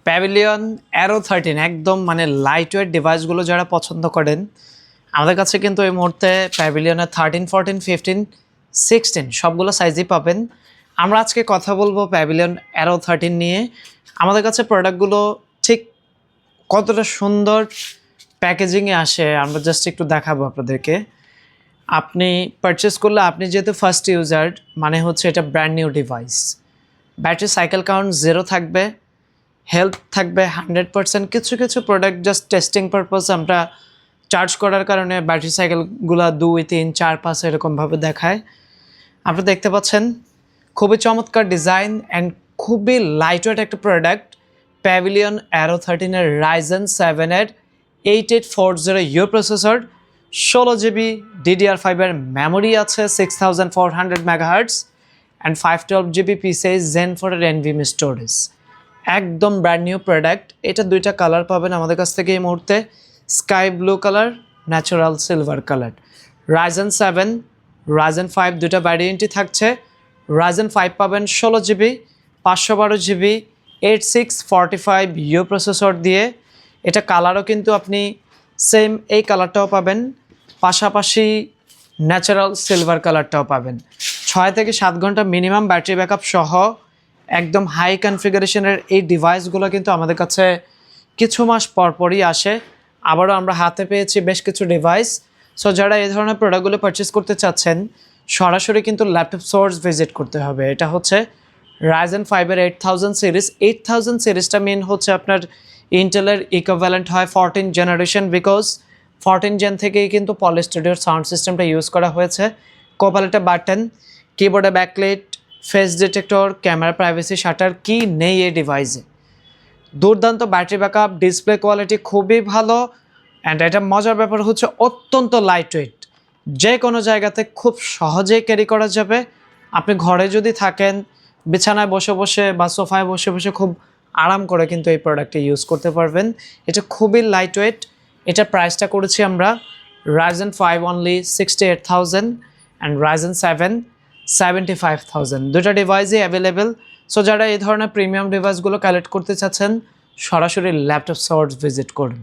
Pavilion arrow 13 একদম মানে light weight ডিভাইসগুলো যারা পছন্দ করেন আমাদের কাছে কিন্তু এই মুহূর্তে প্যাভিলিয়নের 13, 14, 15, 16 সবগুলো সাইজই পাবেন। আমরা আজকে কথা বলবো প্যাভিলিয়ন অ্যারো 13 নিয়ে। আমাদের কাছে প্রোডাক্টগুলো ঠিক কতটা সুন্দর প্যাকেজিংয়ে আসে আমরা জাস্ট একটু দেখাবো আপনাদেরকে। আপনি পারচেস করলে আপনি যেহেতু ফার্স্ট ইউজার মানে হচ্ছে এটা brand new device, battery cycle count 0 থাকবে, হেলথ থাকবে 100%। কিছু কিছু প্রোডাক্ট জাস্ট টেস্টিং পারপাস আমরা চার্জ করার কারণে ব্যাটারি সাইকেলগুলো 2, 3, 4, 5 এরকমভাবে দেখায়। আপনি দেখতে পাচ্ছেন খুবই চমৎকার ডিজাইন অ্যান্ড খুবই লাইটওয়েট একটা প্রোডাক্ট। প্যাভিলিয়ন অ্যারো 13-এর Ryzen 7-এর 8840U প্রসেসর, 16GB DDR5-এর মেমোরি আছে, 6400 MHz and 512GB PCIe Zen 4-এর NVMe স্টোরেজ। একদম ব্র্যান্ড নিউ প্রোডাক্ট। এটা দুইটা কালার পাবেন আমাদের কাছ থেকে এই মুহূর্তে, sky blue colour, natural silver colour. Ryzen 7, Ryzen 5 দুটা ভ্যারিয়েন্টই থাকছে। Ryzen 5 পাবেন 16GB 512GB 8645U প্রসেসর দিয়ে। এটা কালারও কিন্তু আপনি সেম এই কালারটাও পাবেন, পাশাপাশি ন্যাচারাল সিলভার কালারটাও পাবেন। 6 থেকে 7 ঘন্টা মিনিমাম ব্যাটারি ব্যাকআপ সহ একদম হাই কনফিগারেশনের এই ডিভাইসগুলো কিন্তু আমাদের কাছে কিছু মাস পরপরই আসে। আবারও আমরা হাতে পেয়েছি বেশ কিছু ডিভাইস। সো যারা এই ধরনের প্রোডাক্টগুলো পারচেস করতে চাচ্ছেন সরাসরি কিন্তু ল্যাপটপ সোর্স ভিজিট করতে হবে। এটা হচ্ছে Ryzen 5-এর 8000 সিরিজ। 8000 সিরিজটা মেন হচ্ছে আপনার ইন্টেলের ইকুইভ্যালেন্ট হয় 14 জেনারেশন, বিকজ 14 জেন থেকেই কিন্তু পলি স্টুডিওর সাউন্ড সিস্টেমটা ইউজ করা হয়েছে। কোপালেটে বাটন, কিবোর্ডে backlight, face detector, camera privacy shutter কি নেই এই ডিভাইসে। দুর্দান্ত ব্যাটারি ব্যাকআপ, ডিসপ্লে কোয়ালিটি খুবই ভালো অ্যান্ড এটা মজার ব্যাপার হচ্ছে অত্যন্ত লাইট ওয়েট, যে কোনো জায়গাতে খুব সহজেই ক্যারি করা যাবে। আপনি ঘরে যদি থাকেন বিছানায় বসে বসে বা সোফায় বসে বসে খুব আরাম করে কিন্তু এই প্রোডাক্টটা ইউজ করতে পারবেন। এটা খুবই লাইট ওয়েট। এটা প্রাইসটা করেছি আমরা Ryzen 5 অনলি 68,000 অ্যান্ড Ryzen 7 75,000। দুটা ডিভাইসই অ্যাভেলেবেল। সো যারা এই ধরনের প্রিমিয়াম ডিভাইসগুলো কালেক্ট করতে চাচ্ছেন সরাসরি ল্যাপটপ সোর্স ভিজিট করুন।